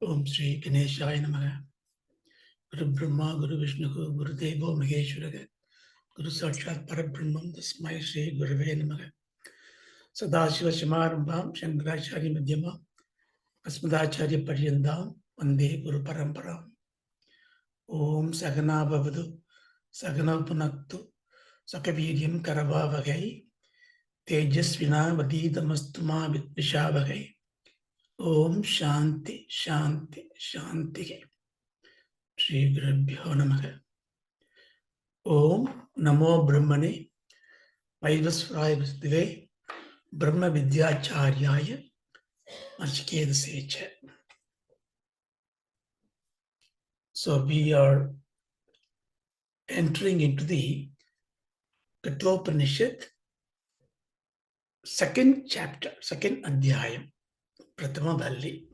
Om Sri Ganeshaya Namaha. Guru Brahma, Guru Vishnu, Guru Devo Maheshwara, Guru Sakshat Parabrahmam, Tasmai Sri Gurave Namaha. Sadashiva Samarambham, Shankaracharya Madhyama, Asmadacharya Paryandam, Vande Guru Paramparam. Om Sagana Bhavadu, Sagana Punaktu, Sakaviryam Karavavagai, Tejasvina Vadidamastuma Vidvishavagagai. Om Shanti, Shanti, Shanti. Shri Gurubhyo Namaha. Om Namo Brahmane Vaivasvaraya Vasudeve Brahma Vidyacharya Nachikedasya. So we are entering into the Kathopanishad, second chapter, second Adhyaya, Prathama Valli.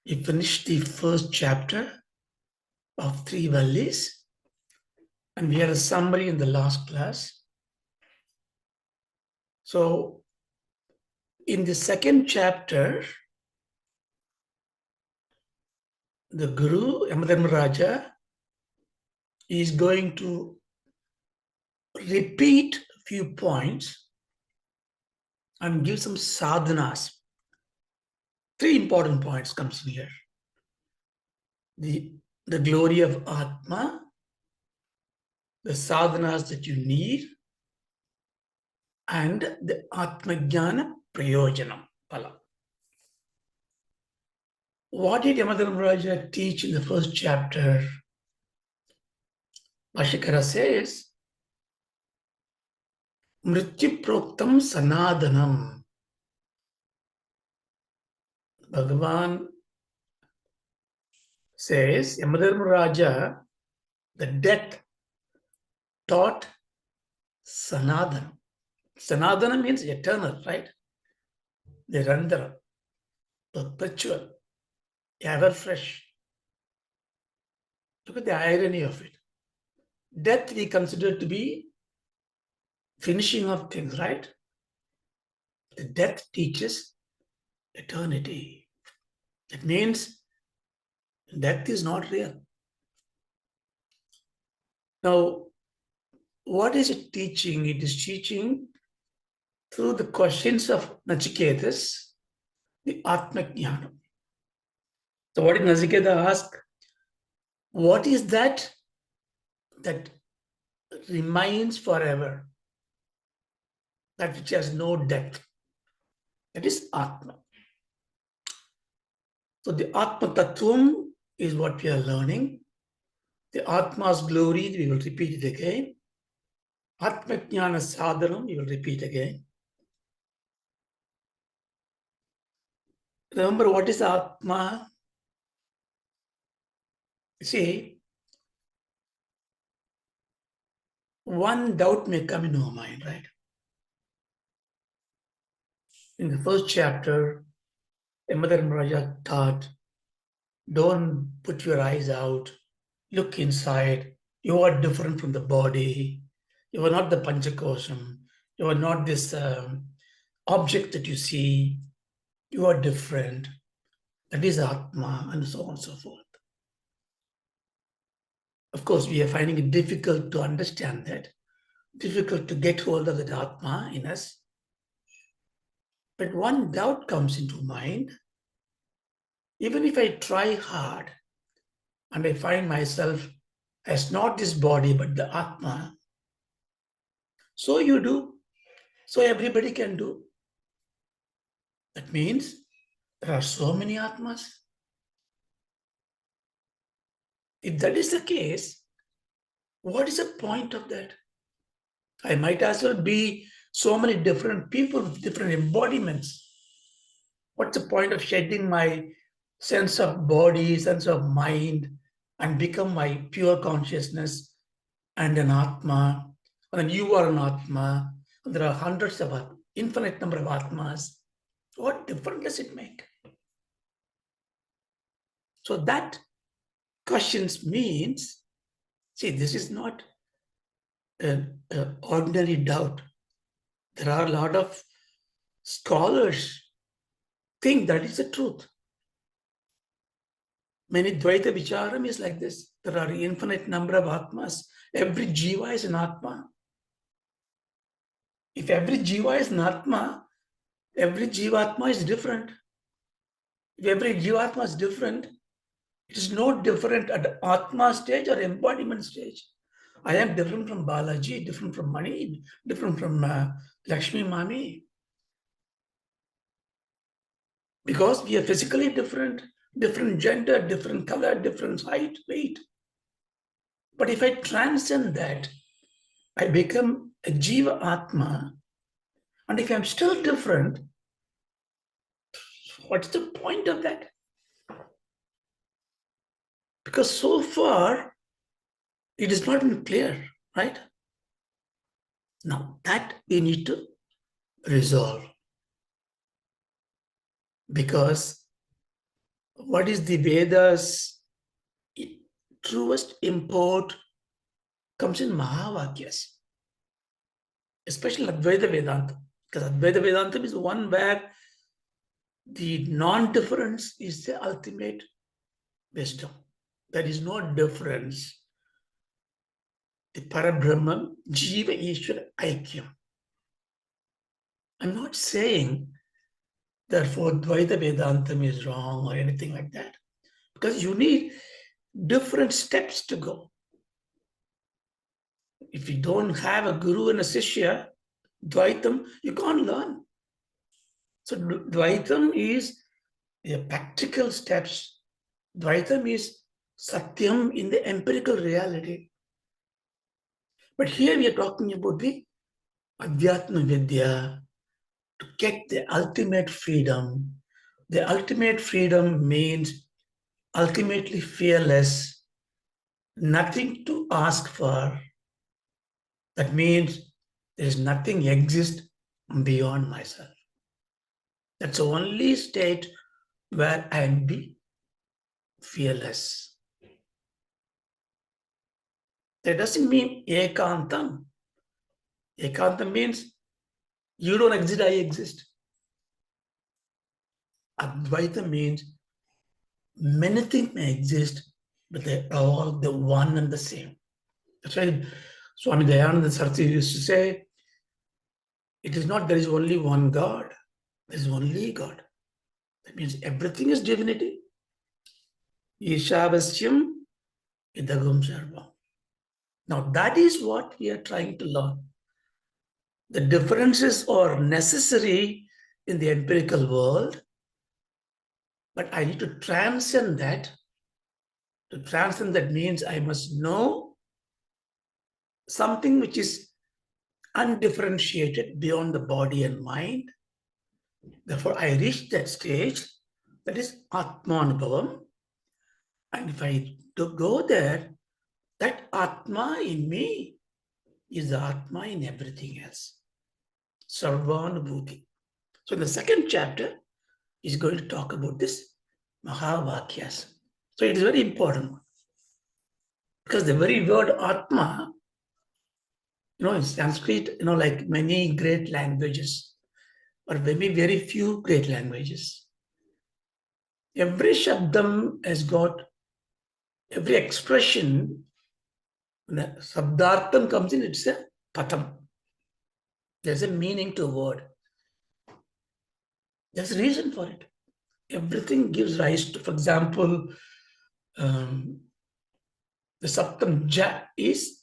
We finished the first chapter of 3 Vallis, and we had a summary in the last class. So in the second chapter, the Guru, Yamadharmaraja, is going to repeat a few points and give some sadhanas. 3 important points comes in here. The glory of Atma, the sadhanas that you need, and the Atma Jnana Prayojanam Phala. What did Yamadharmaraja teach in the first chapter? Bhashyakara says, Mrityu Proktam Sanadanam. Bhagavan says, Yamadharmaraja, the death taught Sanadana. Sanadana means eternal, right? Nirandara, perpetual, ever fresh. Look at the irony of it. Death we consider to be finishing of things, right? The death teaches eternity. It means death is not real. Now, what is it teaching? It is teaching through the questions of Nachiketas, the Atma Jnana. So what did Nachiketa ask? What is that remains forever? That which has no death. That is Atma. So the Atma Tattvam is what we are learning. The Atma's glory, we will repeat it again. Atma Jnana Sadhanam, we will repeat again. Remember, what is Atma? See, one doubt may come in our mind, right? In the first chapter, Yamadharmaraja taught, don't put your eyes out, look inside. You are different from the body. You are not the Panchakosam. You are not this object that you see. You are different. That is Atma, and so on and so forth. Of course, we are finding it difficult to understand that, difficult to get hold of that Atma in us. But one doubt comes into mind. Even if I try hard and I find myself as not this body but the Atma, so you do, so everybody can do. That means there are so many Atmas. If that is the case, what is the point of that? I might as well be so many different people with different embodiments. What's the point of shedding my sense of body, sense of mind, and become my pure consciousness and an Atma? And then you are an Atma. And there are hundreds of, infinite number of Atmas. What difference does it make? So that questions means, see, this is not an ordinary doubt. There are a lot of scholars think that is the truth. Many Dvaita Vicharam is like this. There are infinite number of Atmas. Every Jiva is an Atma. If every Jiva is an Atma, every Jivatma is different. If every Jivatma is different, it is not different at Atma stage or embodiment stage. I am different from Balaji, different from Mani, different from Lakshmi Mami. Because we are physically different, different gender, different color, different height, weight. But if I transcend that, I become a Jiva Atma. And if I'm still different, what's the point of that? Because so far, it has not been clear, right? Now, that we need to resolve. Because what is the Veda's truest import comes in Mahavakyas, especially Advaita Vedanta. Because Advaita Vedanta is one where the non-difference is the ultimate wisdom. There is no difference. The Parabrahman, Jiva Ishvara Aikyam. I'm not saying, therefore, Dvaita Vedantam is wrong or anything like that. Because you need different steps to go. If you don't have a guru and a sishya, Dvaitam, you can't learn. So Dvaitam is the practical steps. Dvaitam is Satyam in the empirical reality. But here we are talking about the Adhyatma Vidya to get the ultimate freedom. The ultimate freedom means ultimately fearless, nothing to ask for. That means there is nothing exists beyond myself. That's the only state where I can be fearless. That doesn't mean ekantam. Ekantam means you don't exist, I exist. Advaita means many things may exist, but they are all the one and the same. That's why Swami Dayananda Saraswati used to say, it is not there is only one God, there is only God. That means everything is divinity. Ishavasyam idagam sarvam. Now that is what we are trying to learn. The differences are necessary in the empirical world, but I need to transcend that. To transcend that means I must know something which is undifferentiated beyond the body and mind. Therefore, I reach that stage, that is Atmanubhavam. And if I do go there, that Atma in me is the Atma in everything else. Sarvanubhuti. So in the second chapter, is going to talk about this Mahavakyas. So it is very important because the very word Atma, in Sanskrit, like many great languages, or maybe very few great languages, every Shabdam has got, every expression, when the Sabdartham comes in, it's a Patam. There's a meaning to a word. There's a reason for it. Everything gives rise to, for example, the Saptam Ja is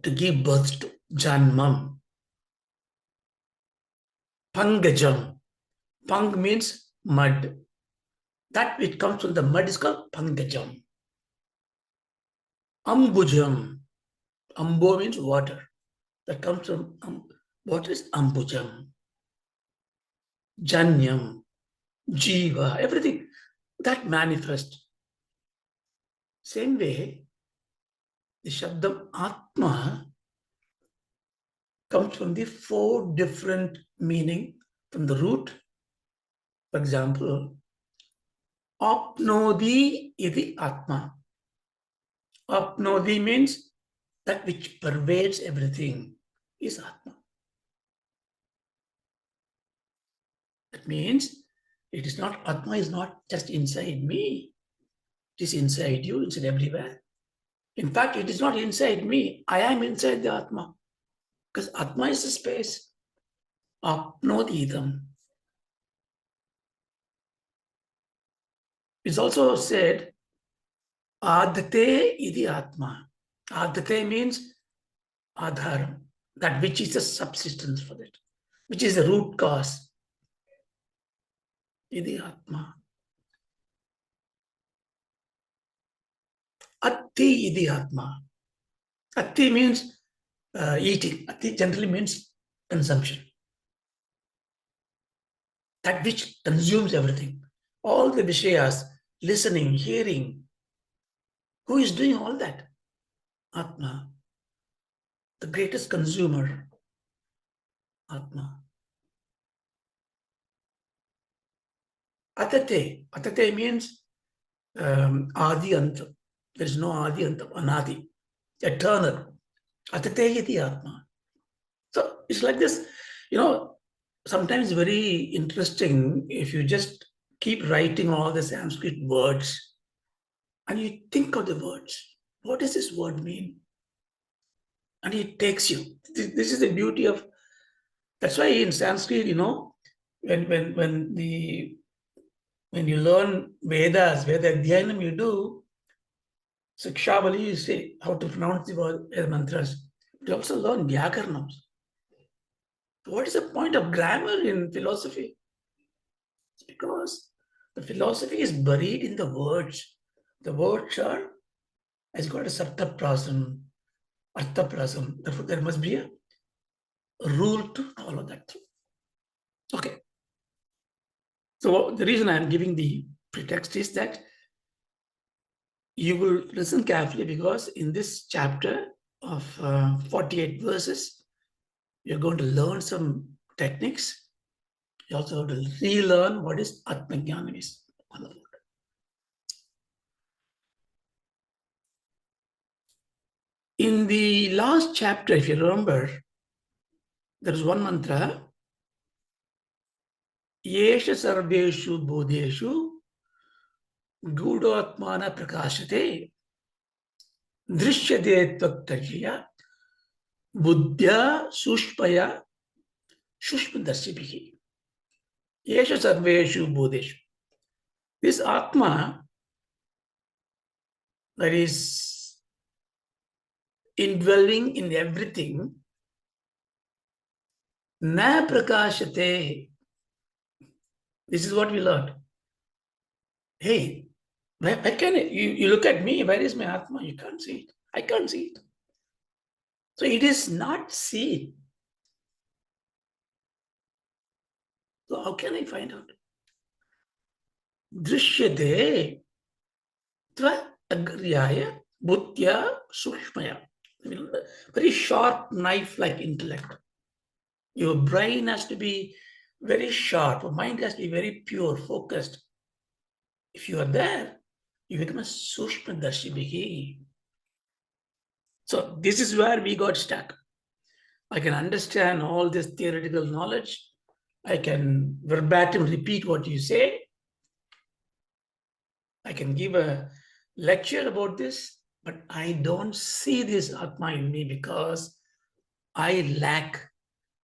to give birth to, Janmam. Pangajam. Pang means mud. That which comes from the mud is called Pangajam. Ambujam. Ambo means water. That comes from water is Ambujam. Janyam. Jiva. Everything. That manifests. Same way, the Shabdam Atma comes from the four different meaning from the root. For example, Apnodi iti Atma. Apnodi means that which pervades everything is Atma. That means Atma is not just inside me. It is inside you, inside everywhere. In fact, it is not inside me. I am inside the Atma. Because Atma is the space. Apnodidam. It's also said, Adhyate idi Atma. Adhyate means Adharam, that which is the subsistence for that, which is the root cause. Idi Atma. Atti idi Atma. Atti means eating. Atti generally means consumption. That which consumes everything. All the Vishayas, listening, hearing. Who is doing all that? Atma. The greatest consumer. Atma. Atate. Atate means Adi Anta. There is no Adi Anta, Anadi. Eternal. Atate iti Atma. So it's like this, sometimes very interesting if you just keep writing all the Sanskrit words and you think of the words. What does this word mean? And it takes you. This is the beauty of, that's why in Sanskrit, when you learn Vedas, Veda Adhyanam you do, Sikshavali, you say how to pronounce the word mantras. You also learn Vyakarnams. What is the point of grammar in philosophy? It's because the philosophy is buried in the words. The words has got a saptaprasam, arthaprasam. Therefore, there must be a rule to follow that. Okay. So the reason I am giving the pretext is that you will listen carefully, because in this chapter of 48 verses, you're going to learn some techniques. You also have to relearn what is Atmajnanam is. In the last chapter, if you remember, there is one mantra, Yesha sarveshu bodheshu gudotmana prakashate drishyate tvaktajya buddhya sushpaya shushmadarshibhihi. Yesha sarveshu bodheshu. This Atma that is indwelling in everything, na prakashate. This is what we learned. Hey, where can it? You look at me, where is my Atma? You can't see it. I can't see it. So it is not seen. So how can I find out? Drishyate tva adhyaya buddhya sukshmaya. Very sharp knife-like intellect. Your brain has to be very sharp. Your mind has to be very pure, focused. If you are there, you become a sushmadarshibhihi. So this is where we got stuck. I can understand all this theoretical knowledge. I can verbatim repeat what you say. I can give a lecture about this, but I don't see this Atma in me because I lack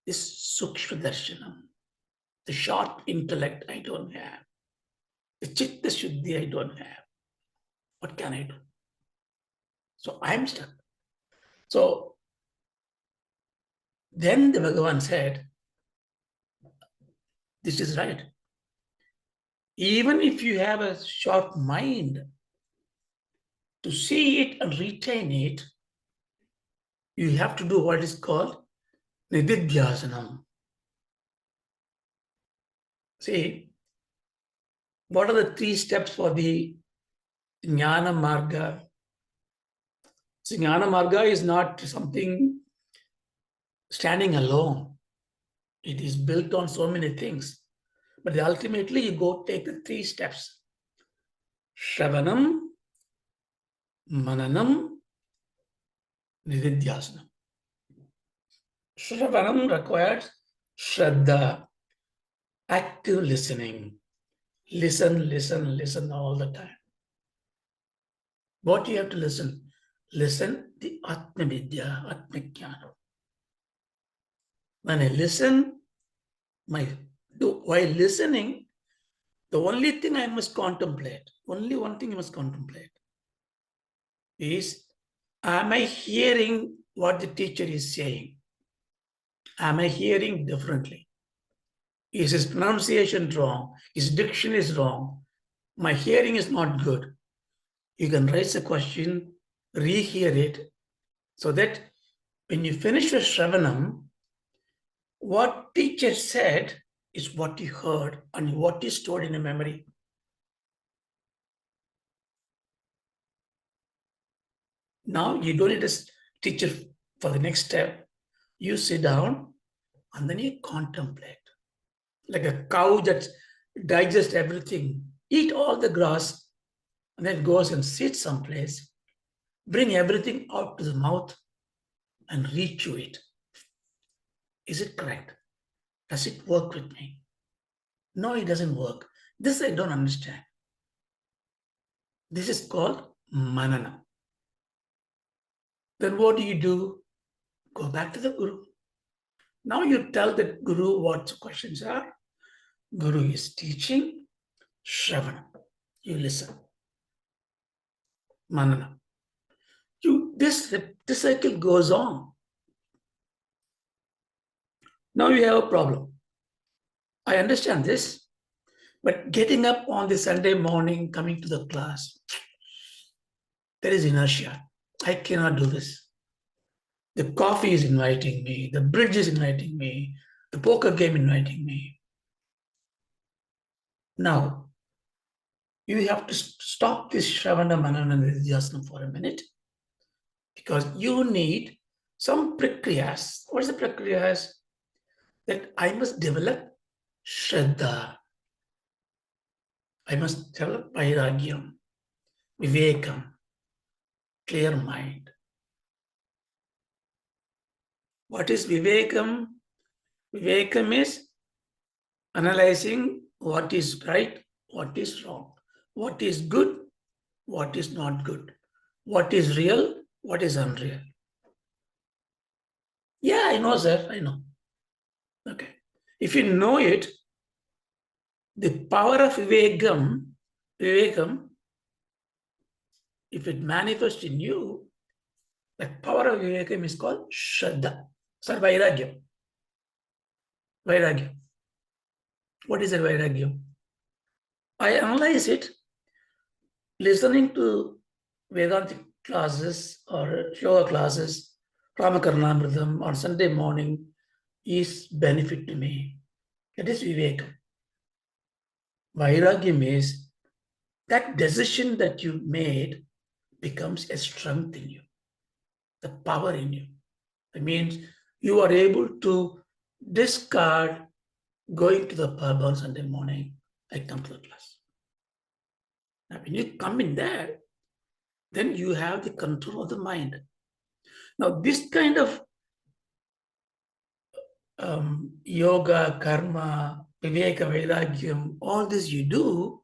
this Sukshma Darshanam. The sharp intellect I don't have. The Chitta Shuddhi I don't have. What can I do? So I'm stuck. So then the Bhagavan said, this is right. Even if you have a sharp mind, to see it and retain it, you have to do what is called nididhyasanam. See, what are the 3 steps for the jnana marga? See, jnana marga is not something standing alone. It is built on so many things. But ultimately, you go take the 3 steps. Shravanam, mananam, nididhyasanam. Shravanam requires shraddha, active listening. Listen all the time. What you have to listen? Listen the Atma Vidya, Atma Jnana. When I listen, while listening, the only thing I must contemplate, only one thing you must contemplate is, am I hearing what the teacher is saying? Am I hearing differently? Is his pronunciation wrong? His diction is wrong? My hearing is not good. You can raise a question, rehear it, so that when you finish the Shravanam, what teacher said is what you heard and what is stored in a memory. Now you don't need a teacher for the next step. You sit down and then you contemplate. Like a cow that digests everything, eat all the grass, and then goes and sits someplace, bring everything out to the mouth and rechew it. Is it correct? Does it work with me? No, it doesn't work. This I don't understand. This is called manana. Then what do? Go back to the Guru. Now you tell the Guru what the questions are. Guru is teaching, Shravana. You listen. Manana. This cycle goes on. Now you have a problem. I understand this, but getting up on the Sunday morning, coming to the class, there is inertia. I cannot do this. The coffee is inviting me, the bridge is inviting me, the poker game inviting me. Now, you have to stop this Shravana, Manana, and Nidhyasana for a minute, because you need some prakriyas. What is the prakriyas? That I must develop Shraddha. I must develop Vairagyam, Vivekam, clear mind. What is Vivekam? Vivekam is analyzing what is right, what is wrong, what is good, what is not good, what is real, what is unreal. Yeah, I know, sir, I know. Okay. If you know it, the power of Vivekam, if it manifests in you, the power of Vivekam is called Shraddha. Sir, Vairagyam. Vairagyam. What is a Vairagyam? I analyze it listening to Vedantic classes or yoga classes, Ramakarnamritam on Sunday morning is benefit to me. That is Vivekam. Vairagyam is that decision that you made becomes a strength in you, the power in you. It means you are able to discard going to the pub on Sunday morning. I come to the class. Now, when you come in there, then you have the control of the mind. Now, this kind of yoga, karma, viveka, vairagyam, all this you do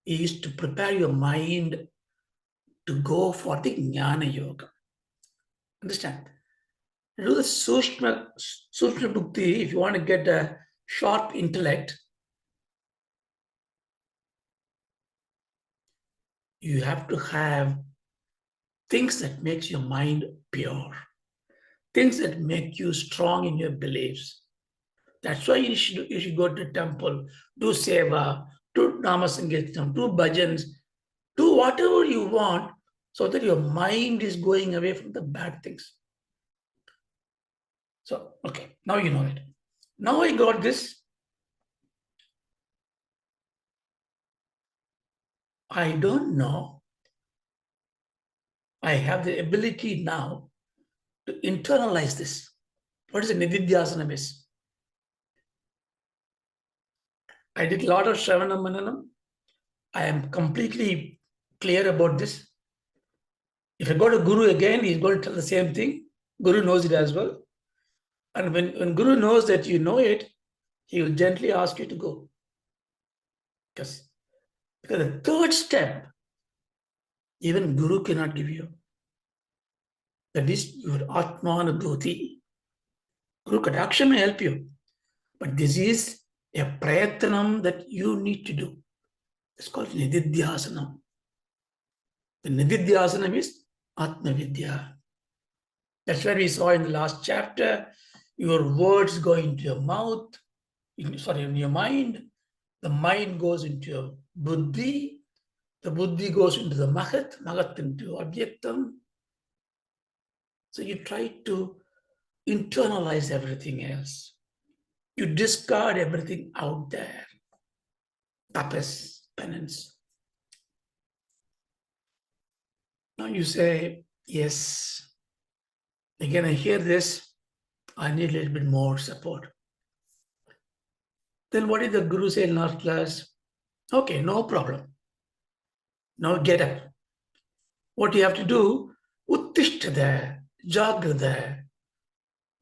is to prepare your mind to go for the jnana yoga. Understand? Do the Sushma Bhukti, if you want to get a sharp intellect, you have to have things that makes your mind pure, things that make you strong in your beliefs. That's why you should go to temple, do seva, do namasankirtanam, do bhajans, do whatever you want so that your mind is going away from the bad things. So, okay, now you know it. Now I got this. I don't know. I have the ability now to internalize this. What is a Nididhyasana is? I did a lot of Shravana Mananam. I am completely clear about this. If I go to Guru again, he's going to tell the same thing. Guru knows it as well. And when Guru knows that you know it, he will gently ask you to go. Because the third step Even Guru cannot give you. That is your Atmanubhuti. Guru Kadaksha may help you, but this is a prayatnam that you need to do. It's called Nididhyasanam. The Nididhyasanam is Atmavidya. That's why we saw in the last chapter, your words go into your mouth, in your mind. The mind goes into your buddhi. The buddhi goes into the mahat, mahat into abhyaktam. So you try to internalize everything else. You discard everything out there. Tapas, penance. Now you say, yes, again I hear this, I need a little bit more support. Then what did the Guru say in last class? Okay, no problem. Now get up. What you have to do, uttishtade, jagrade,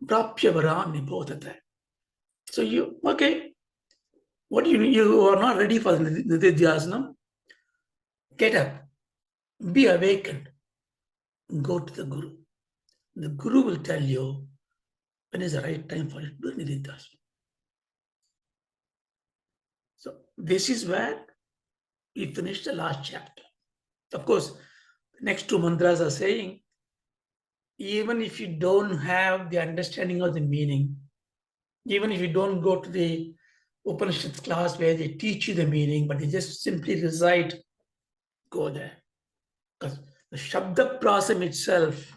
prapyavaran nibodhate. So okay, what you are not ready for the Nididhyasanam? Get up, be awakened, go to the Guru. The Guru will tell you when is the right time for you to do Nididhyasanam. So this is where we finished the last chapter. Of course, the next two mantras are saying, even if you don't have the understanding of the meaning, even if you don't go to the Upanishad class where they teach you the meaning, but they just simply recite, go there. Because the Shabda Prasam itself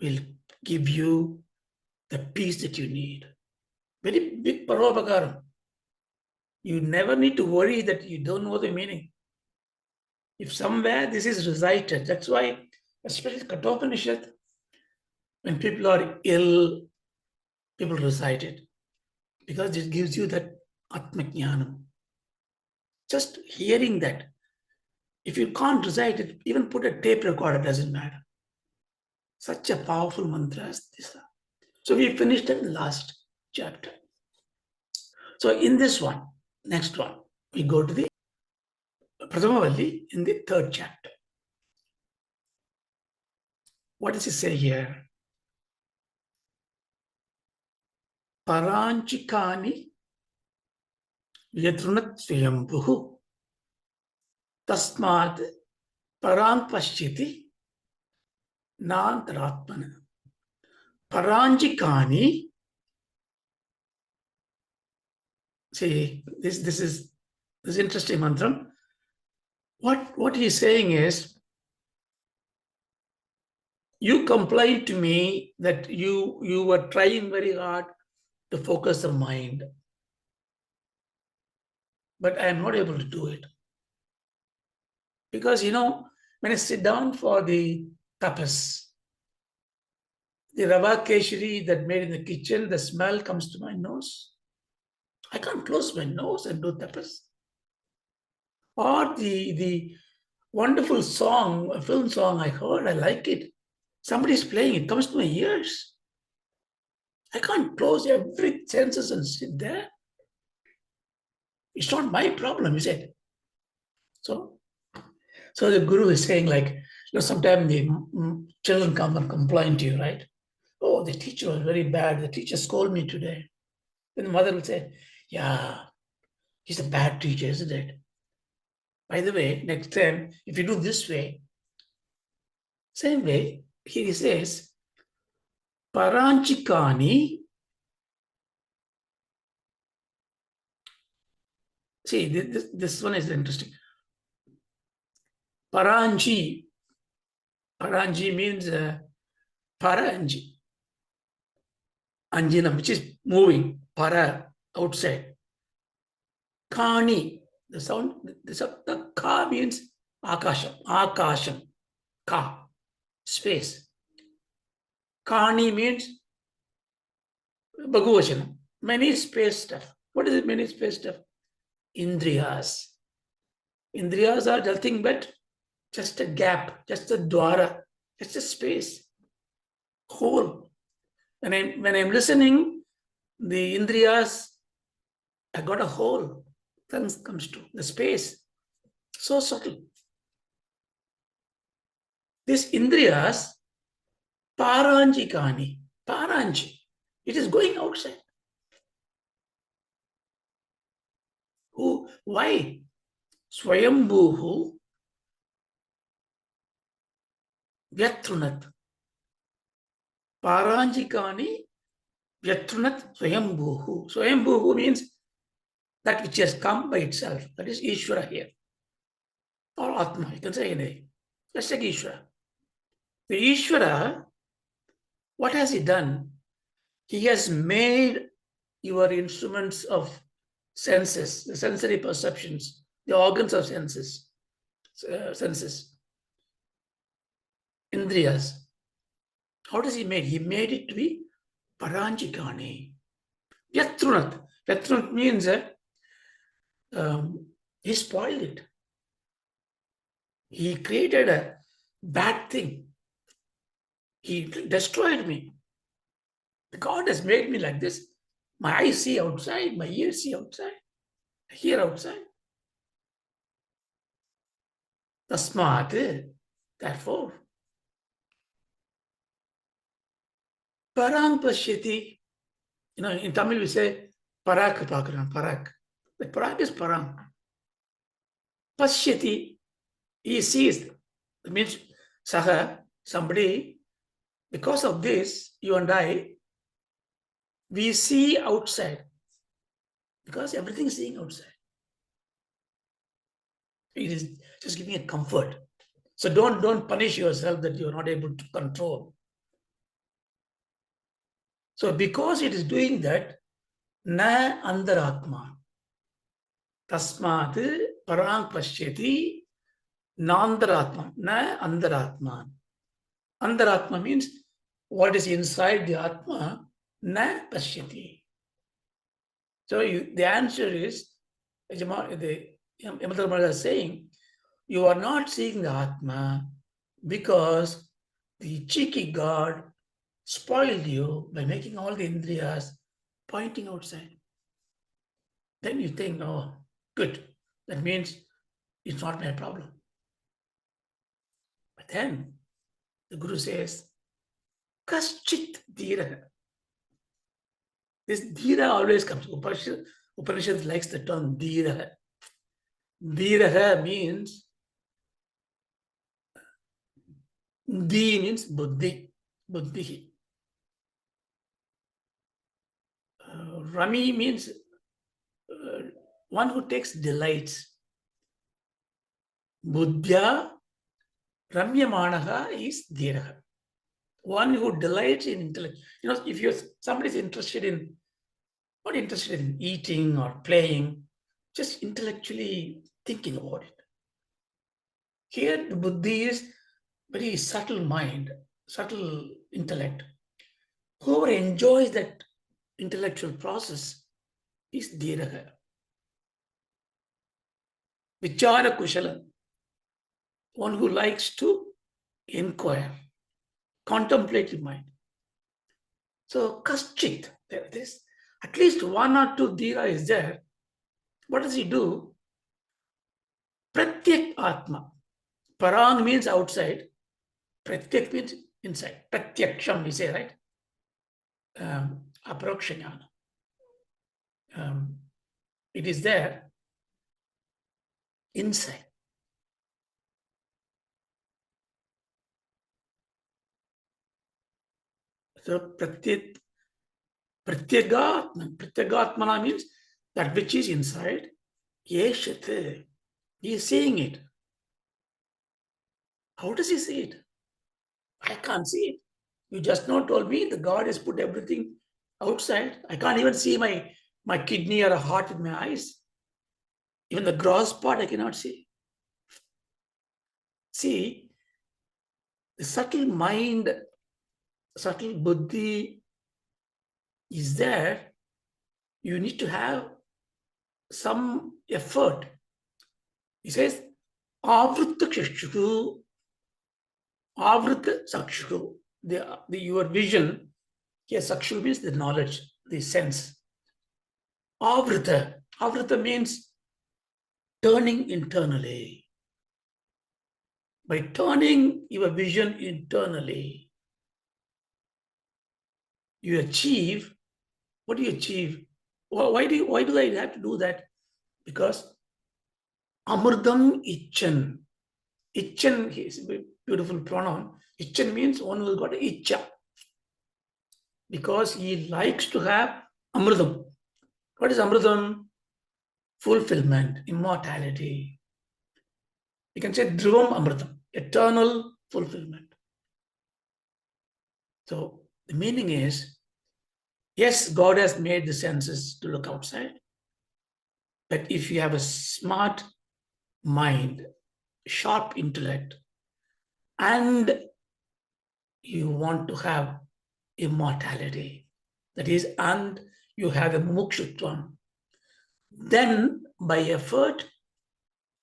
will give you the peace that you need. Very big paropakaram. You never need to worry that you don't know the meaning. If somewhere this is recited, that's why, especially Kathopanishad, when people are ill, people recite it because it gives you that Atmajnanam. Just hearing that. If you can't recite it, even put a tape recorder, doesn't matter. Such a powerful mantra as this. So we finished in the last chapter. So in this one, next one, we go to the Prathama Valli in the third chapter. What does it say here? Paranchikani yadrunat swayambhuhu tasmad parang paschiti nantaratmana. Paranchikani. See, this is interesting mantra. What he's saying is, you complained to me that you were trying very hard to focus the mind, but I am not able to do it. Because, when I sit down for the tapas, the rava keshari that made in the kitchen, the smell comes to my nose. I can't close my nose and do tapas. Or the wonderful song, a film song I heard, I like it. Somebody's playing, it comes to my ears. I can't close every senses and sit there. It's not my problem, is it? So the Guru is saying, like, sometimes the children come and complain to you, right? Oh, the teacher was very bad. The teacher scolded me today. Then the mother will say, yeah, he's a bad teacher, isn't it? By the way, next time, if you do this way, same way, here he says, Paranchikani. See, this one is interesting. Paranji. Paranji means Paranji. Anjana, which is moving. Para, outside. Kani. The sound, the ka means akasham. Akasham. Ka. Space. Kani means Bhagavachanam. Many space stuff. What is it, many space stuff? Indriyas. Indriyas are nothing but just a gap, just a dwara, just a space, hole. When I'm listening, the Indriyas, I got a hole. Then comes to the space. So subtle. This Indriyas, Paranji Kani, Paranji, it is going outside. Who? Why? Swayambhuhu Vyatrunat. Paranjikani Vyatrunat Swayambhuhu. Swayambhuhu means that which has come by itself. That is Ishvara here. Or Atma, you can say anything. Let's take Ishvara. The Ishvara, what has he done? He has made your instruments of senses, the sensory perceptions, the organs of senses, Indriyas. How does he make? He made it to be Paranjikani. Yatrunat. Yatrunat means he spoiled it. He created a bad thing. He destroyed me. God has made me like this. My eyes see outside, my ears see outside, I hear outside. Tasmat, therefore, Parang Pashyati. In Tamil we say Parak Pakran, Parak. But Parak is Parang. Pashyati, he sees. It means Saha, somebody, because of this, you and I, we see outside. Because everything is seeing outside. It is just giving a comfort. So don't punish yourself that you're not able to control. So because it is doing that, na andaratma. Tasmat parang pashyati nandaratma. Na andaratma. Andaratma means what is inside the atma, na pashyati. So the answer is, the Yamadharmara is saying, you are not seeing the atma because the cheeky God spoiled you by making all the indriyas pointing outside. Then you think, oh, good. That means it's not my problem. But then the Guru says, Kaschit dhira. This dhira always comes. Upanishad likes the term dhira. Dhira means, dhi means buddhi. Buddhi. Rami means one who takes delights. Buddhya Ramyamanaha is dhiraha. One who delights in intellect. If somebody is not interested in eating or playing, just intellectually thinking about it. Here, the buddhi is very subtle mind, subtle intellect. Whoever enjoys that intellectual process is dhiraha. Vichara kushala. One who likes to inquire, contemplative mind. So, kaschit, there is at least one or two dhira is there. What does he do? Pratyak atma. Parang means outside. Pratyak means inside. Pratyaksham, we say, right? Aparokshanyana. It is there inside. So pratyagatmana means that which is inside. Yeshate. He is seeing it. How does he see it? I can't see it. You just now told me the God has put everything outside. I can't even see my kidney or a heart with my eyes. Even the gross part I cannot see. See, the subtle mind, subtle buddhi is there. You need to have some effort. He says, Avrutta Kshakshuku, Avrutta Sakshuku. Your vision, here Sakshu means the knowledge, the sense. Avrutta. Avrutta means turning internally. By turning your vision internally, you achieve. What do you achieve? Why do I have to do that? Because Amurdam Ichan. Ichan is a beautiful pronoun. Ichan means one who got Icha. Because he likes to have Amurdam. What is Amurdam? Fulfillment, immortality. You can say Dhruvam Amritam, eternal fulfillment. So the meaning is, yes, God has made the senses to look outside. But if you have a smart mind, sharp intellect, and you want to have immortality, that is, and you have a mukshutvam, then by effort,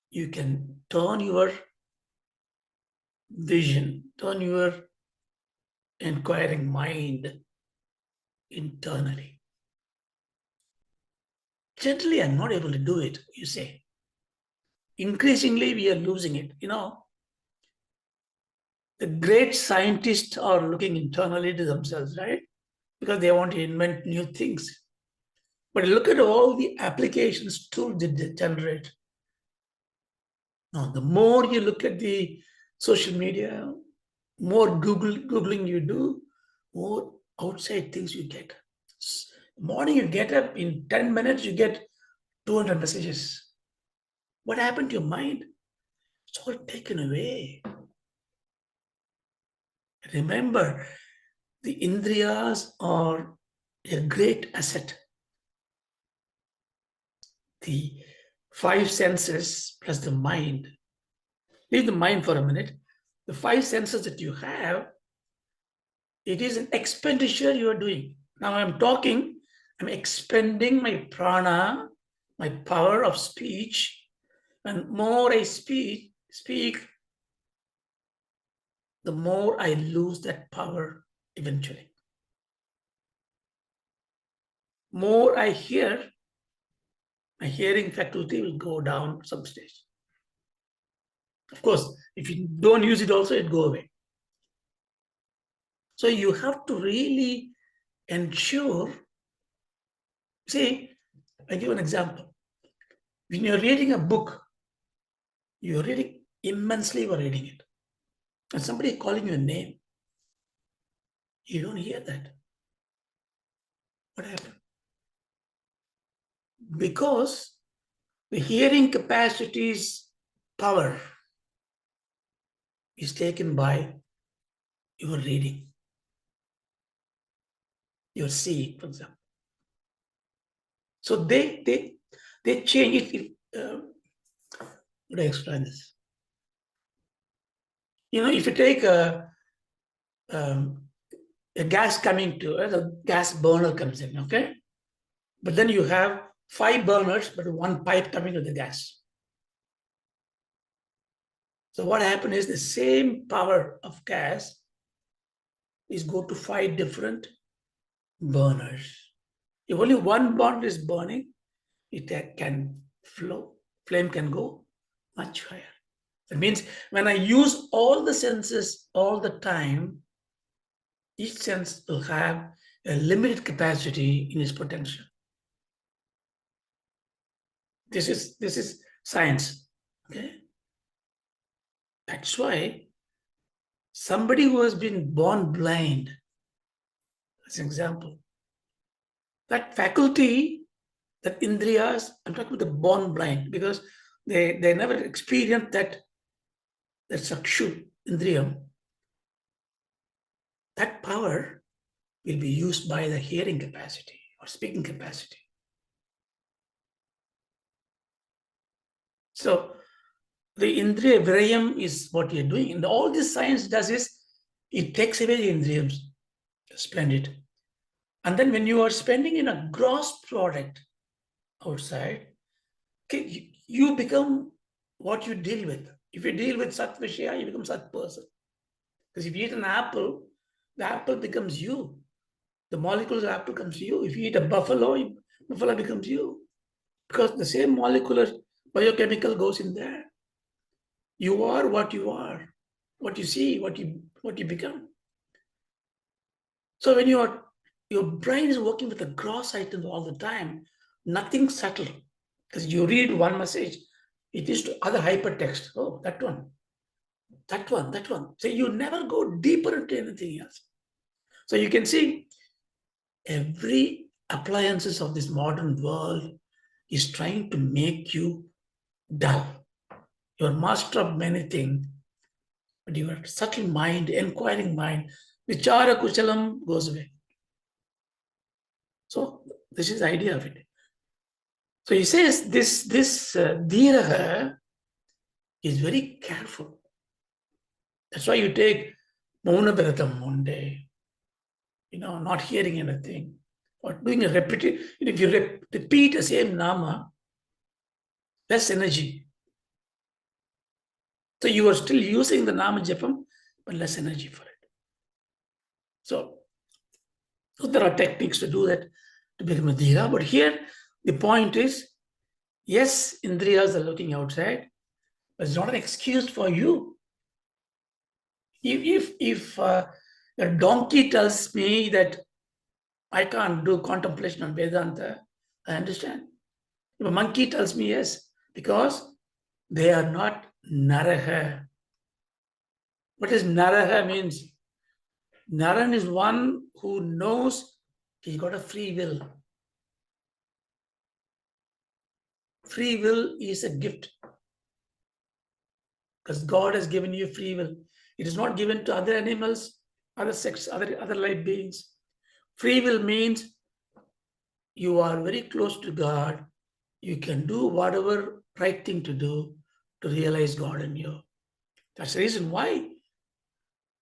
you can turn your vision, turn your inquiring mind internally. Generally, I'm not able to do it, you say. Increasingly, we are losing it. The great scientists are looking internally to themselves, right? Because they want to invent new things. But look at all the applications tools that they generate. Now, the more you look at the social media, more Googling you do, more outside things you get. Morning you get up, in 10 minutes you get 200 messages. What happened to your mind? It's all taken away. Remember, the Indriyas are a great asset. The five senses plus the mind. Leave the mind for a minute. The five senses that you have, it is an expenditure you are doing. Now I'm talking, I'm expending my prana, my power of speech, and more I speak, the more I lose that power eventually. More I hear, my hearing faculty will go down some stage. Of course, if you don't use it also, it go away. So you have to really ensure. See, I give an example. When you're reading a book, you're reading immensely while reading it. And somebody calling your name, you don't hear that. What happened? Because the hearing capacity's power is taken by your reading, your seeing, for example. So they change it. How do I explain this? If you take a gas coming to the gas burner comes in, okay? But then you have 5 burners, but one pipe coming to the gas. So what happened is the same power of gas is go to 5 different burners. If only one burner is burning, it can flow, flame can go much higher. That means when I use all the senses all the time, each sense will have a limited capacity in its potential. This is science. Okay. That's why somebody who has been born blind, as an example, that faculty, that indriyas, I'm talking about the born blind, because they never experienced that sakshu indriyam. That power will be used by the hearing capacity or speaking capacity. So the indriya virayam is what we are doing. And all this science does is, it takes away the indriyams. Splendid. And then when you are spending in a gross product outside, okay, you become what you deal with. If you deal with Sat Vishaya, you become Sat person. Because if you eat an apple, the apple becomes you. The molecules of apple becomes you. If you eat a buffalo, buffalo becomes you. Because the same molecular biochemical goes in there. You are what you are. what you see, what you become. So when your brain is working with the gross items all the time, nothing subtle. Because you read one message, it is to other hypertext. Oh, that one, that one, that one. So you never go deeper into anything else. So you can see every appliances of this modern world is trying to make you dull. You're master of many things, but your subtle mind, inquiring mind, vichara kuchalam goes away. So this is the idea of it. So he says this dhiraha is very careful. That's why you take Mauna Bharatam one day, not hearing anything, or doing a repetition. If you repeat the same nama, less energy. So you are still using the nama japam, but less energy for it. So there are techniques to do that to become a dhira. But here the point is, yes, indriyas are looking outside, but it's not an excuse for you. If a donkey tells me that I can't do contemplation on Vedanta, I understand. If a monkey tells me yes, because they are not naraha. What does naraha means? Naran is one who knows he's got a free will. Free will is a gift because God has given you free will. It is not given to other animals, other sex, other life beings. Free will means you are very close to God. You can do whatever right thing to do to realize God in you. That's the reason why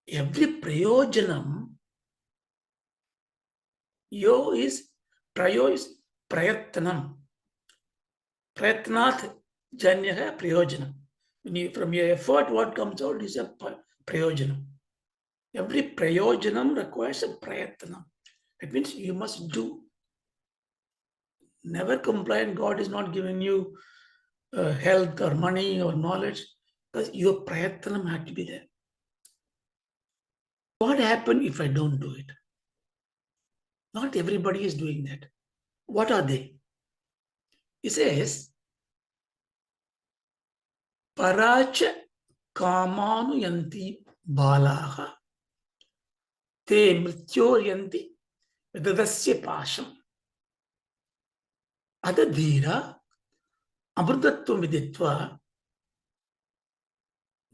every prayojanam, yo is prayatnam. Prayatnat janyaha prayojanam. From your effort, what comes out is a prayojanam. Every prayojanam requires a prayatnam. It means you must do. Never complain God is not giving you health or money or knowledge, because your prayatnam had to be there. What happens if I don't do it? Not everybody is doing that. What are they? He says, Paracha kamanu yanti balaha te mrityoryanti vedadasya pasham adadhira amrutatvam viditva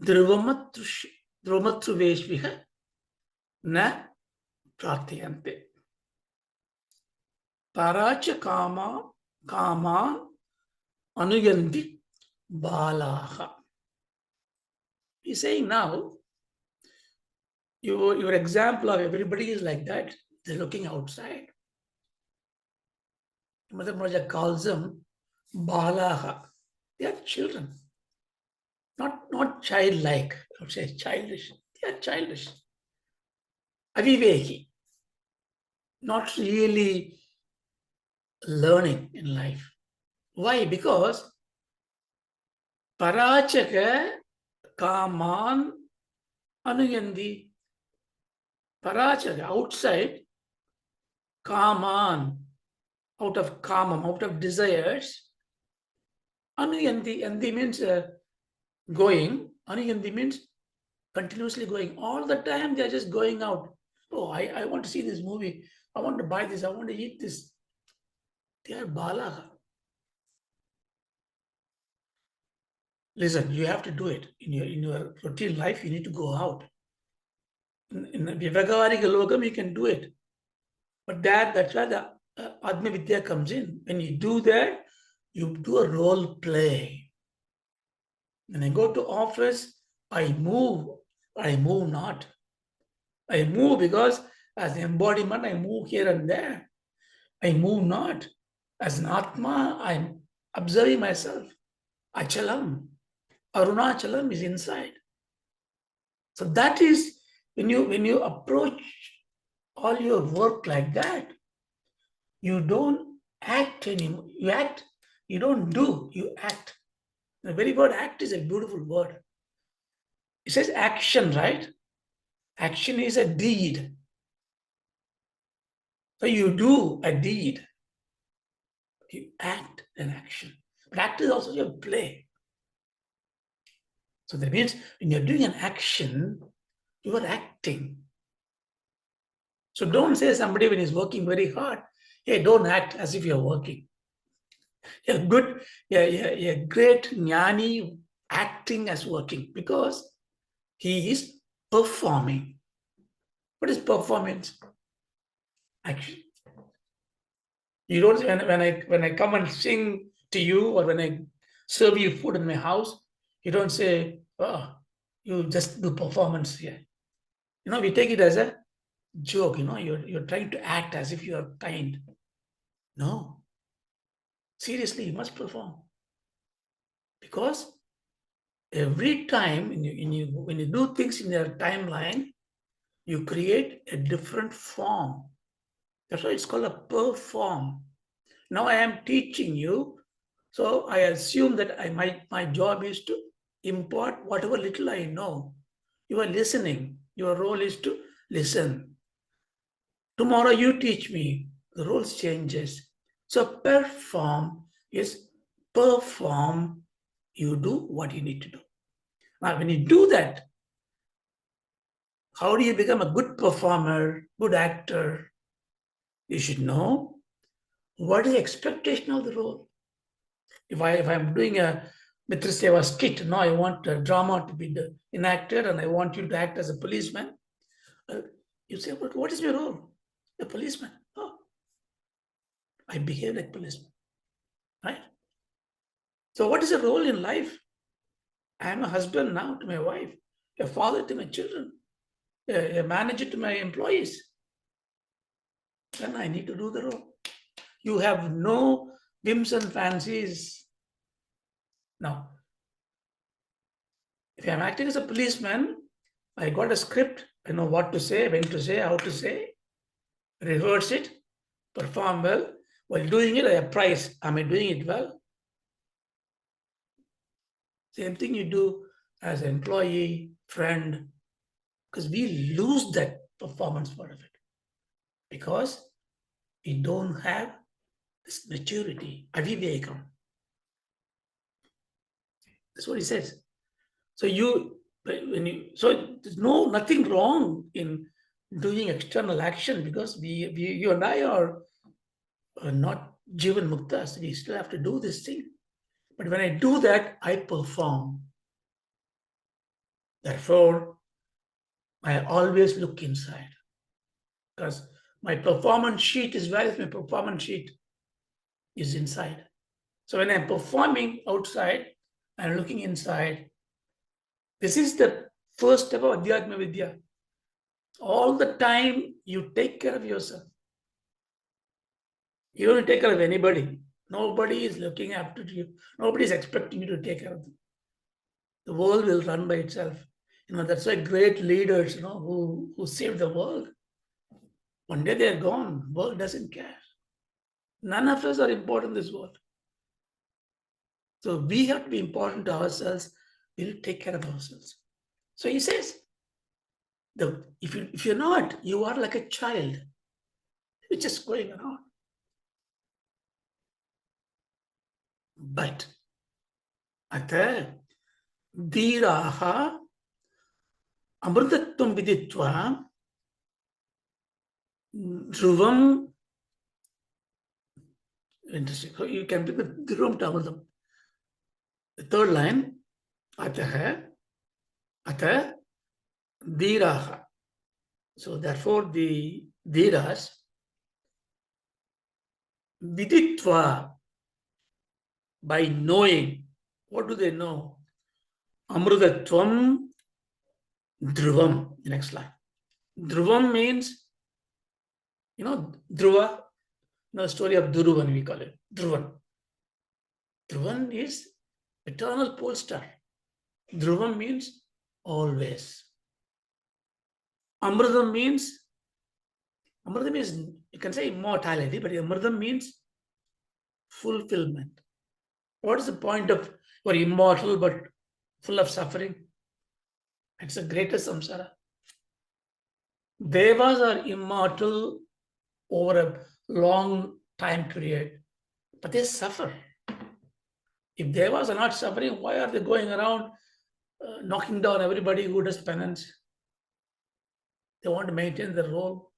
dhruvamatru na pratyante. Paracha kama anuyanti balaha. He's saying now, your example of everybody is like that. They're looking outside. Mother Maraja calls them balaha. They are children. Not childlike, I would say childish. They are childish. Aviveki. Not really learning in life. Why? Because parachaka kaman anuyandi. Parachaka, outside, kaman, out of kamam, out of desires. Anuyandi, andi means going. Anuyandi means continuously going. All the time they are just going out. Oh, I want to see this movie. I want to buy this. I want to eat this. They are balaha. Listen, you have to do it in your routine life. You need to go out. In Vivekavarika Lokam, you can do it. But that's why the Adma Vidya comes in. When you do that, you do a role play. When I go to office, I move not. I move because as an embodiment, I move here and there. I move not. As an Atma, I'm observing myself. Achalam. Arunachalam is inside. So that is when you approach all your work like that, you don't act anymore. You act, you don't do, you act. The very word act is a beautiful word. It says action, right? Action is a deed. So you do a deed. You act an action. But act is also your play. So that means when you're doing an action, you are acting. So don't say somebody when he's working very hard, hey, don't act as if you're working. You're good, you're great jnani acting as working because he is performing. What is performance? Action. You don't when I come and sing to you or when I serve you food in my house, you don't say, oh, you just do performance here. We take it as a joke, you're trying to act as if you're kind. No. Seriously, you must perform. Because every time when you do things in your timeline, you create a different form. That's why it's called a perform. Now I am teaching you, so I assume that my job is to impart whatever little I know. You are listening. Your role is to listen. Tomorrow you teach me. The roles changes. So perform is perform. You do what you need to do. Now, when you do that, how do you become a good performer, good actor? You should know what is the expectation of the role. If I'm doing a Mitra Seva skit, no, I want a drama to be enacted and I want you to act as a policeman. You say, but what is your role? A policeman. Oh, I behave like policeman, right? So what is the role in life? I am a husband now to my wife, a father to my children, a manager to my employees. Then I need to do the role. You have no whims and fancies. Now, if I'm acting as a policeman, I got a script. I know what to say, when to say, how to say, rehearse it, perform well. While doing it, I appraise. Am I doing it well? Same thing you do as an employee, friend, because we lose that performance part of it because we don't have this maturity, avivekam. That's what he says. So there's nothing wrong in doing external action because you and I are not Jivan Muktas. We still have to do this thing. But when I do that, I perform. Therefore, I always look inside because my performance sheet is where is my performance sheet is inside. So when I'm performing outside, I'm looking inside. This is the first step of Adhyatma Vidya. All the time you take care of yourself. You don't take care of anybody. Nobody is looking after you. Nobody is expecting you to take care of them. The world will run by itself. That's why great leaders, who saved the world. One day they're gone. World doesn't care. None of us are important in this world. So we have to be important to ourselves. We'll take care of ourselves. So he says, if you're not, you are like a child. You're just going around. But Atha Dhiraha Amrtatvam Viditva Dhruvam. Interesting. So you can pick the Dhruvam to Amrtam. The third line, Atha Dhiraha. So therefore the Dhiras Viditva, by knowing. What do they know? Amrutatvam Dhruvam. Next line. Dhruvam means, Dhruva, story of Dhuruvan, we call it. Dhruvan. Dhruvan is eternal pole star. Dhruvam means always. Amrutam means, you can say immortality, but Amrutam means fulfillment. What is the point of you're immortal but full of suffering? It's the greatest samsara. Devas are immortal over a long time period, but they suffer. If devas are not suffering, why are they going around knocking down everybody who does penance? They want to maintain their role.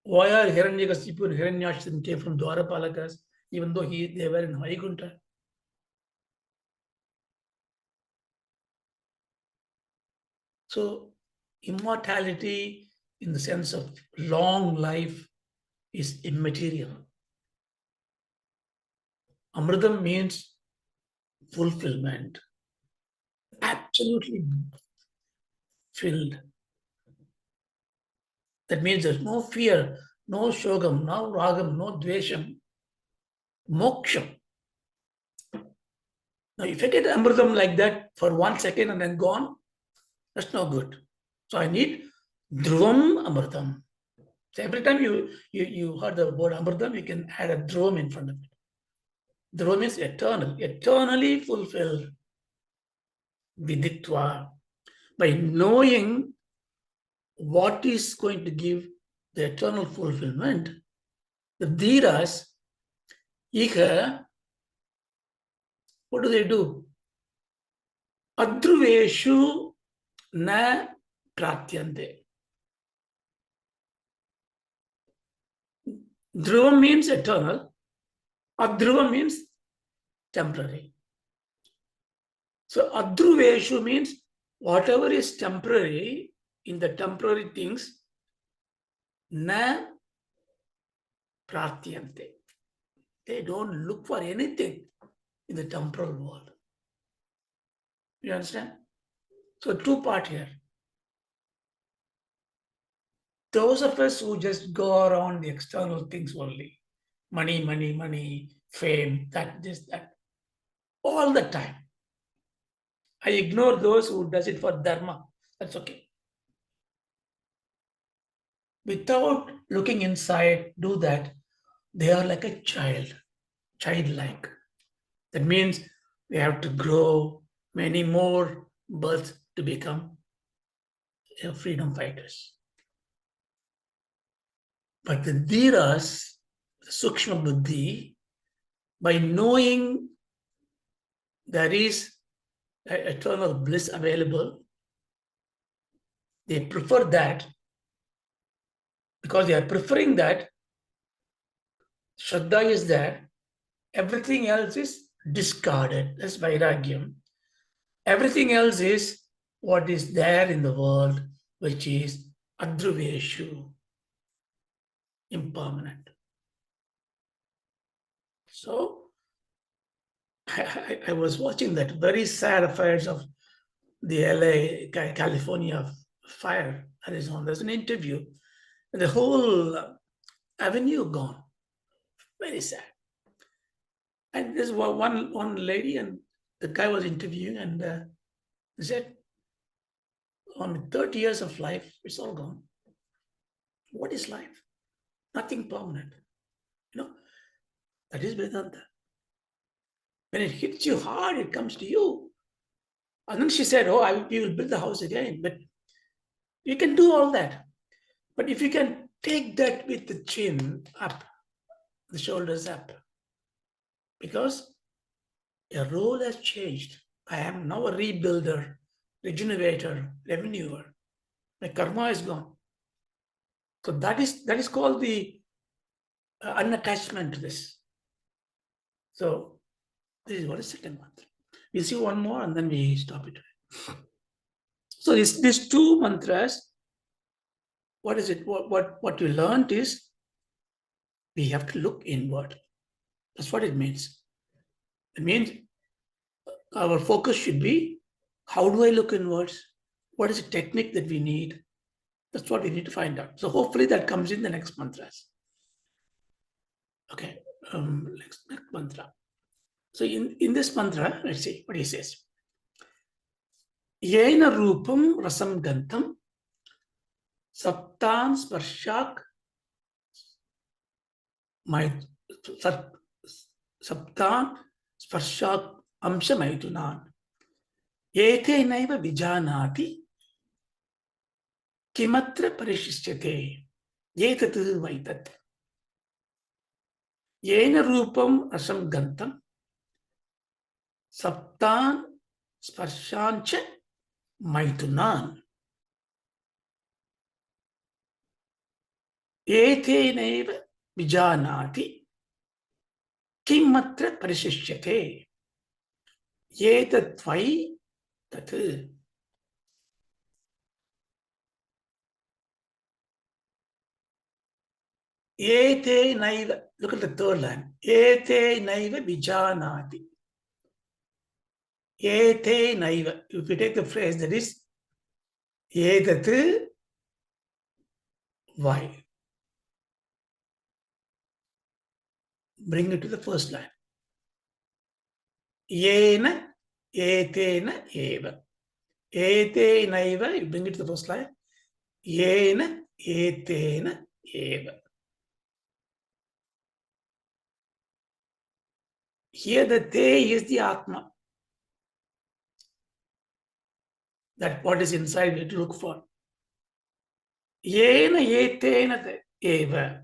Why are Hiranyakasipu and Hiranyashipu came from Dwarapalakas, even though they were in Vaikuntha? So, immortality in the sense of long life is immaterial. Amritam means fulfillment, absolutely filled. That means there's no fear, no shogam, no ragam, no dvesham, moksham. Now, if I get amritam like that for 1 second and then gone, that's no good. So I need dhruvam amritam. So every time you heard the word amritam, you can add a dhruvam in front of it. Dhruvam means eternal, eternally fulfilled. Viditva. By knowing what is going to give the eternal fulfillment, the dhiras, iha, what do? Adhruveshu na pratyante. Dhruvam means eternal. Adhruva means temporary. So adhruveshu means whatever is temporary, in the temporary things, na pratyante. They don't look for anything in the temporal world. You understand? So two part here. Those of us who just go around the external things only, money, money, money, fame, that, this, that, all the time. I ignore those who does it for dharma. That's okay. Without looking inside, do that. They are like a child, childlike. That means they have to grow many more births to become freedom fighters. But the dhiras, the sukshma buddhi, by knowing there is eternal bliss available, they prefer that. Because they are preferring that, Shraddha is there, everything else is discarded. That's Vairagyam. Everything else is what is there in the world, which is Adhruveshu, impermanent. So, I was watching that very sad affairs of the LA, California fire, Arizona. There's an interview, and the whole avenue gone. Very sad. And there's one lady, and the guy was interviewing, and he said, on 30 years of life, it's all gone. What is life? Nothing permanent. You know, that is Vedanta. When it hits you hard, it comes to you. And then she said, we will build the house again. But you can do all that. But if you can take that with the chin up, the shoulders up, because your role has changed. I am now a rebuilder, regenerator, revenuer. My karma is gone. So that is called the unattachment to this. So this is what is second mantra. We'll see one more and then we stop it. So these two mantras, what is it? What we learned is we have to look inward. That's what it means. It means our focus should be, how do I look inwards? What is the technique that we need? That's what we need to find out. So hopefully that comes in the next mantras. Okay, next mantra. So in this mantra, let's see what he says. Yena rupam rasam gantam saptan sparshak saptan sparshak amsha maitunan. एतेनैव विजानाति किमत्र परिशिष्यते एतत् वैतत् येन रूपं रसं गन्धं सप्तान् स्पर्शाञ्च मैथुनान् एतेनैव विजानाति किमत्र परिशिष्यते एतत् वै तत् एतेनैव. Look at the third line. एतेनैव विजानाति. एतेनैव. If you take the phrase, that is एतत् why. Bring it to the first line. Yena etena eva. Etenaiva, you bring it to the first line. Yena etena eva. Here the te is the Atma. That what is inside we have to look for. Yena etena eva.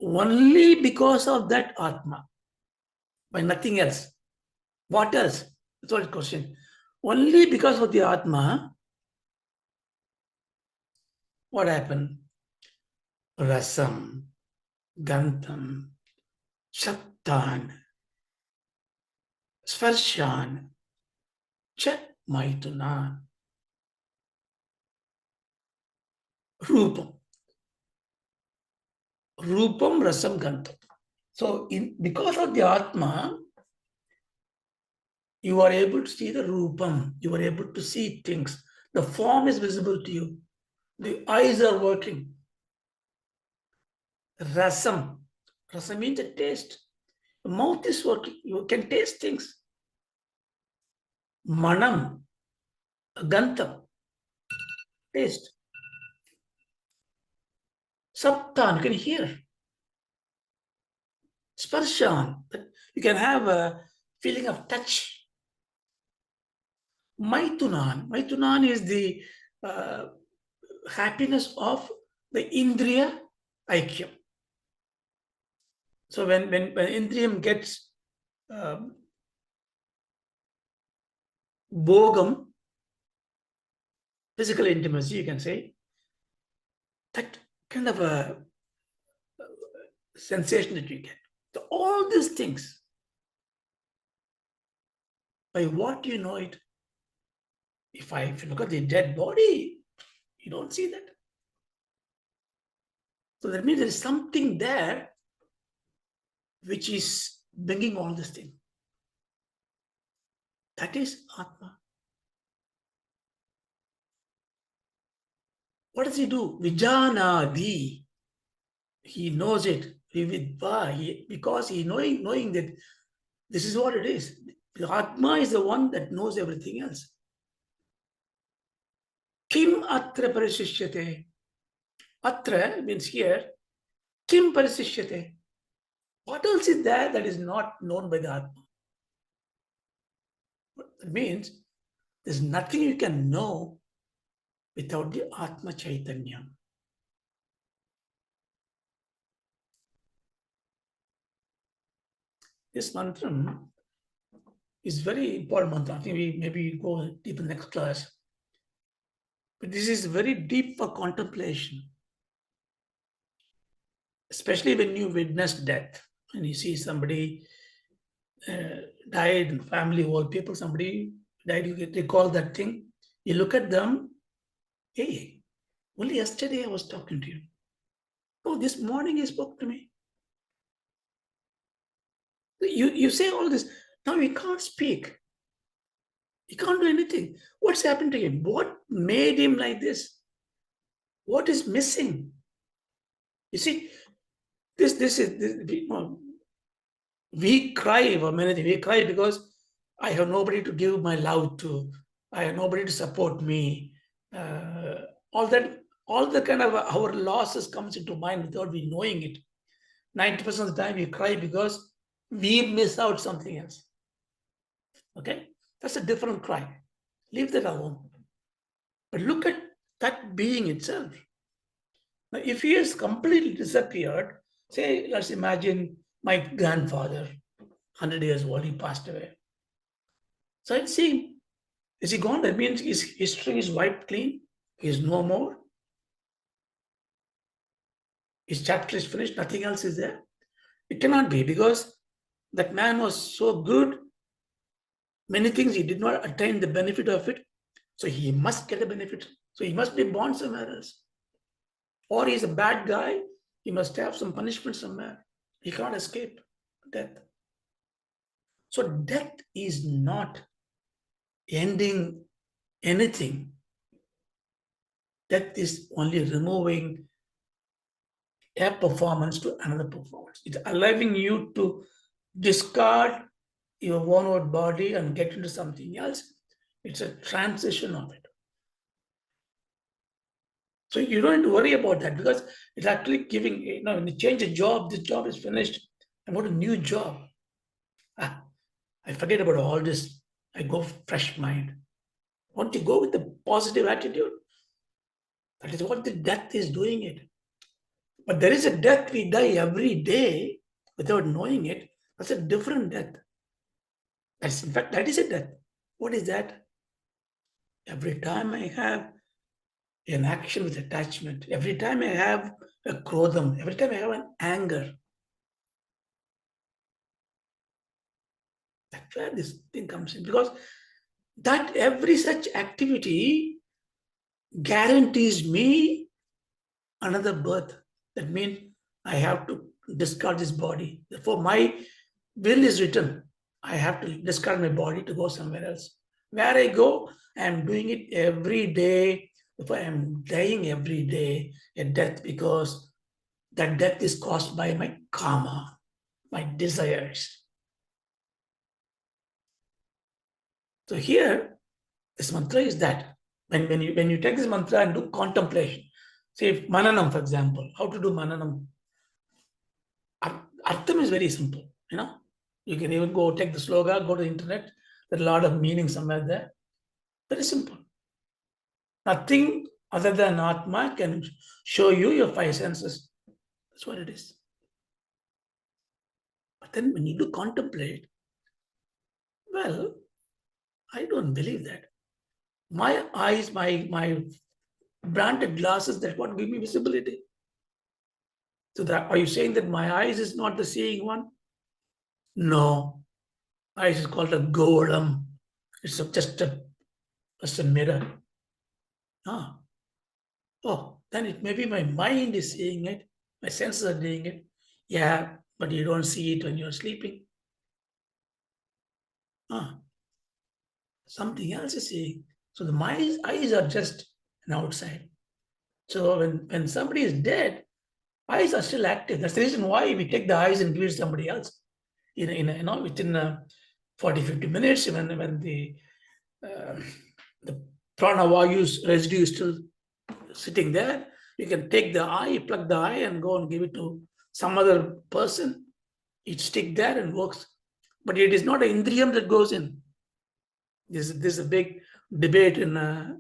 Only because of that Atma. By nothing else. What else? That's what the question. Only because of the Atma, what happened? Rasam, Gantam, Shaktan, Sparshan, Cha Maituna, Rupam. Rupam, Rasam, Gantam. So, because of the Atma, you are able to see the Rupam. You are able to see things. The form is visible to you. The eyes are working. Rasam. Rasam means a taste. The mouth is working. You can taste things. Manam. Gantam. Taste. Saptan. You can hear. Sparshan. You can have a feeling of touch. Maitunan. Maitunan is the happiness of the Indriya Aikyam. So when Indriyam gets bhogam, physical intimacy, you can say, that kind of a sensation that you get. So all these things, by what do you know it? If you look at the dead body, you don't see that. So that means there is something there which is bringing all this thing. That is Atma. What does he do? Vijanadi. He knows it. Because he knowing that this is what it is. The Atma is the one that knows everything else. Kim atra parishishyate. Atra means here. Kim parishishyate. What else is there that is not known by the Atma? It means there's nothing you can know without the Atma Chaitanya. This mantra is very important mantra. I think we maybe go deep in the next class. But this is very deep for contemplation. Especially when you witness death and you see somebody died, family, old people, somebody died, you recall that thing. You look at them, hey, only yesterday I was talking to you. Oh, this morning he spoke to me. You say all this. Now he can't speak. He can't do anything. What's happened to him? What made him like this? What is missing? You see, we cry for many things. We cry because I have nobody to give my love to. I have nobody to support me. All the kind of our losses comes into mind without we knowing it. 90% of the time we cry because we miss out something else. Okay? That's a different cry. Leave that alone. But look at that being itself. Now, if he has completely disappeared, say, let's imagine my grandfather, 100 years old, he passed away. So I'd see, is he gone? That means his history is wiped clean. He is no more. His chapter is finished. Nothing else is there. It cannot be, because that man was so good. Many things he did not attain the benefit of it. So he must get a benefit. So he must be born somewhere else. Or he's a bad guy. He must have some punishment somewhere. He can't escape death. So death is not ending anything. Death is only removing a performance to another performance. It's allowing you to discard your worn-out body and get into something else. It's a transition of it. So you don't have to worry about that, because it's actually giving, when you change a job, this job is finished. I want a new job. I forget about all this. I go fresh mind. Won't you go with the positive attitude? That is what the death is doing it. But there is a death we die every day without knowing it. That's a different death. That's, in fact, that is a death. What is that? Every time I have an action with attachment, every time I have a krodham, every time I have an anger, that's where this thing comes in. Because that every such activity guarantees me another birth. That means I have to discard this body. Therefore, my will is written. I have to discard my body to go somewhere else. Where I go, I am doing it every day. If I am dying every day, a death, because that death is caused by my karma, my desires. So here, this mantra is that. When you take this mantra and do contemplation, say if mananam, for example, how to do mananam? Artham is very simple, You can even go take the sloga, go to the internet. There's a lot of meaning somewhere there. Very simple. Nothing other than Atma can show you your five senses. That's what it is. But then when you do contemplate, well, I don't believe that. My eyes, my branded glasses, that what give me visibility. So that, are you saying that my eyes is not the seeing one? No. Eyes is called a golem. It's just a mirror. Ah. Oh, then it maybe my mind is seeing it, my senses are doing it. Yeah, but you don't see it when you're sleeping. Ah. Something else is seeing. So the my eyes are just an outside. So when somebody is dead, eyes are still active. That's the reason why we take the eyes and give it to somebody else. Within 40, 50 minutes, when uh, the pranavayu residue is still sitting there, you can take the eye, plug the eye, and go and give it to some other person. It stick there and works. But it is not an indriyam that goes in. This is a big debate in the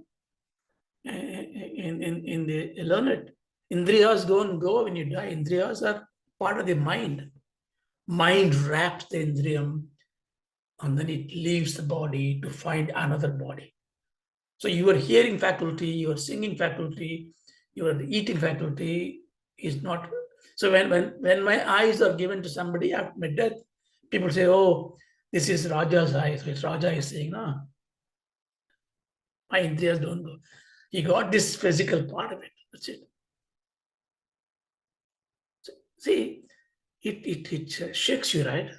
learned. Indriyas don't go when you die. Indriyas are part of the mind. Mind wraps the indriyam, and then it leaves the body to find another body. So your hearing faculty, your singing faculty, your eating faculty is not. So when my eyes are given to somebody after my death, people say, "Oh, this is Raja's eye." So it's Raja is saying, "No, my indriyas don't go." He got this physical part of it. That's it. So, see, it shakes you, right?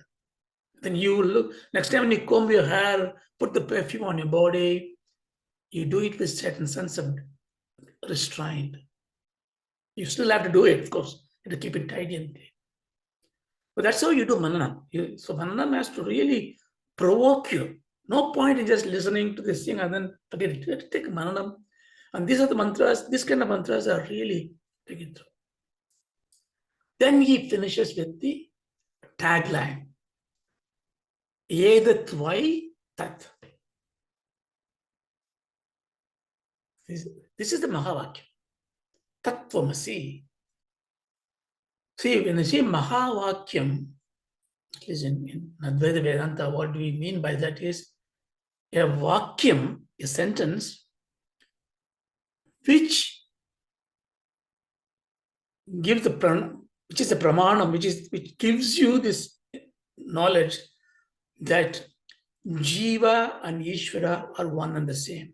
Then you look next time when you comb your hair, put the perfume on your body. You do it with certain sense of restraint. You still have to do it, of course. You have to keep it tidy and clean. But that's how you do mananam. So mananam has to really provoke you. No point in just listening to this thing and then forget it. You have to take mananam. And these are the mantras, this kind of mantras are really taken through. Then he finishes with the tagline. Edatvai Tat. This is the Mahavakya. Tattvamasi. See, when you see Mahavakyam, listen, in Advaita Vedanta, what do we mean by that is a Vakyam, a sentence, which gives which is a pramanam, which gives you this knowledge that Jiva and Ishvara are one and the same.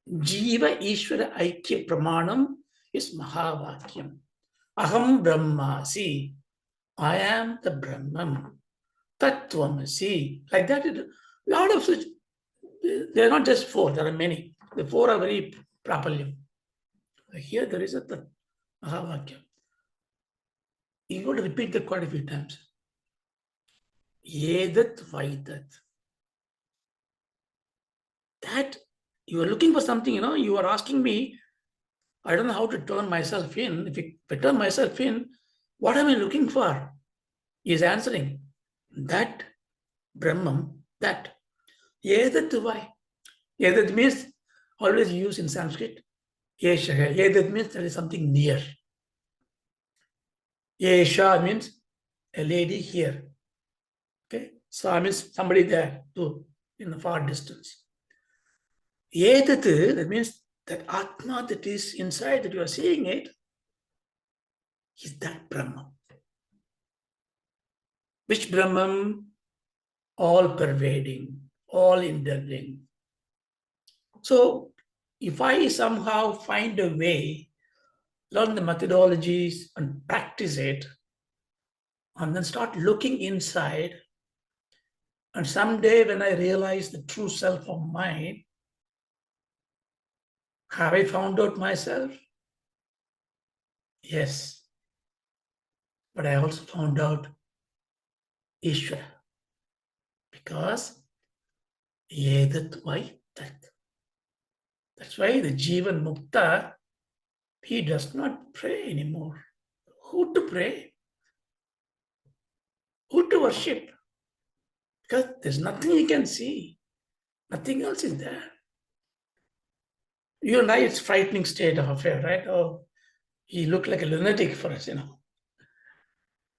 Jiva Ishvara Aikya Pramanam is Mahavakyam. Aham Brahmasi. I am the Brahman. Tattvamasi. Like that, a lot of such. They are not just four, there are many. The four are very properly. Here there is a Mahavakyam. You got to repeat that quite a few times. Yedat Vaidat. That you are looking for something, you are asking me, I don't know how to turn myself in. If I turn myself in, what am I looking for? He is answering. That Brahman, that. Yedat Vai. Yedat means always used in Sanskrit. Yesha. Yedat means there is something near. Yesha means a lady here. Okay. Sa means somebody there too, in the far distance. Yedat, that means that Atma that is inside, that you are seeing it, is that Brahman. Which Brahman? All pervading, all indulging. So if I somehow find a way, learn the methodologies and practice it, and then start looking inside, and someday when I realize the true self of mine, have I found out myself? Yes. But I also found out Ishvara. Because Yedat Vai Tat. That's why the Jivan Mukta, he does not pray anymore. Who to pray? Who to worship? Because there's nothing you can see. Nothing else is there. You and I, it's frightening state of affair, right? Oh, he looked like a lunatic for us,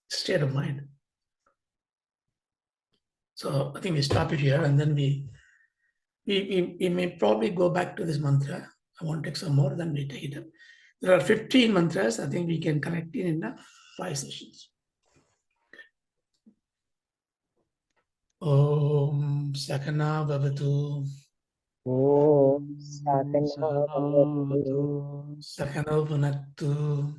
state of mind. So I think we stop it here, and then we may probably go back to this mantra. I want to take some more, then we take it up. There are 15 mantras. I think we can connect in the 5 sessions. Om Sakana Bhavatu. Om Sakana Bhavatu. Sakano Bhunaktu.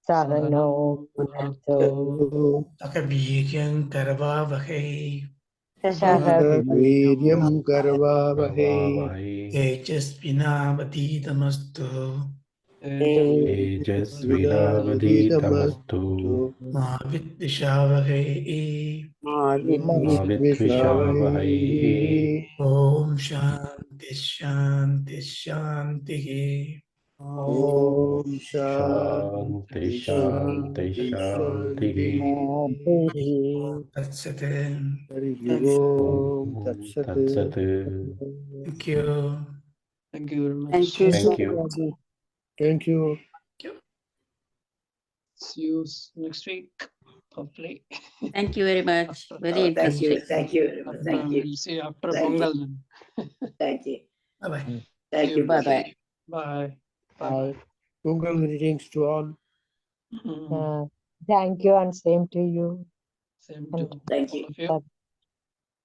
Sahano Bhunaktu. Sakaviryan Karvavahe. Sahaviryan Karvavahe. Tejasvinavadidamastu. Tejasvinavadidamastu. Ma Vidvishavahe. Vidvishavahe. Om Shanti Shanti Shanti. Om Shanti Shanti Shanti. That's it. Hari Om Tat Sat. Thank you. Thank you very much. Thank you. Thank you. See you next week, hopefully. Thank you very much. Very interesting. Thank you very much. Thank you. We'll see after Thank you. Pongal then. Thank you. Bye-bye. Thank you. Bye-bye. Bye. Bye. Pongal greetings to all. Thank you, and same to you. Same to Thank all you. of you.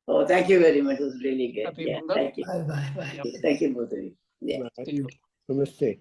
Oh, thank you very much. It was really good. Happy Yeah, Pongal. thank you. Bye-bye. Yep. Thank you both of you. Yeah. Bye. See you. Namaste.